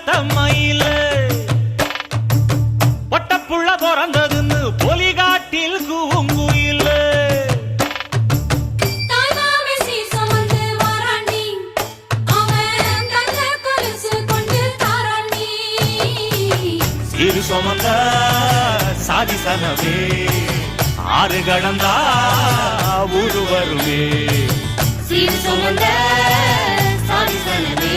வளர்த்த மயில பொட்டப்புள்ள பிறந்ததுன்னு பொலிகாட்டில் கூங்குயில இரு சுமந்த சாதிசனவே ஆறு கடந்தா ஊரு வருமே சீர் சுமந்த சாதிசனவே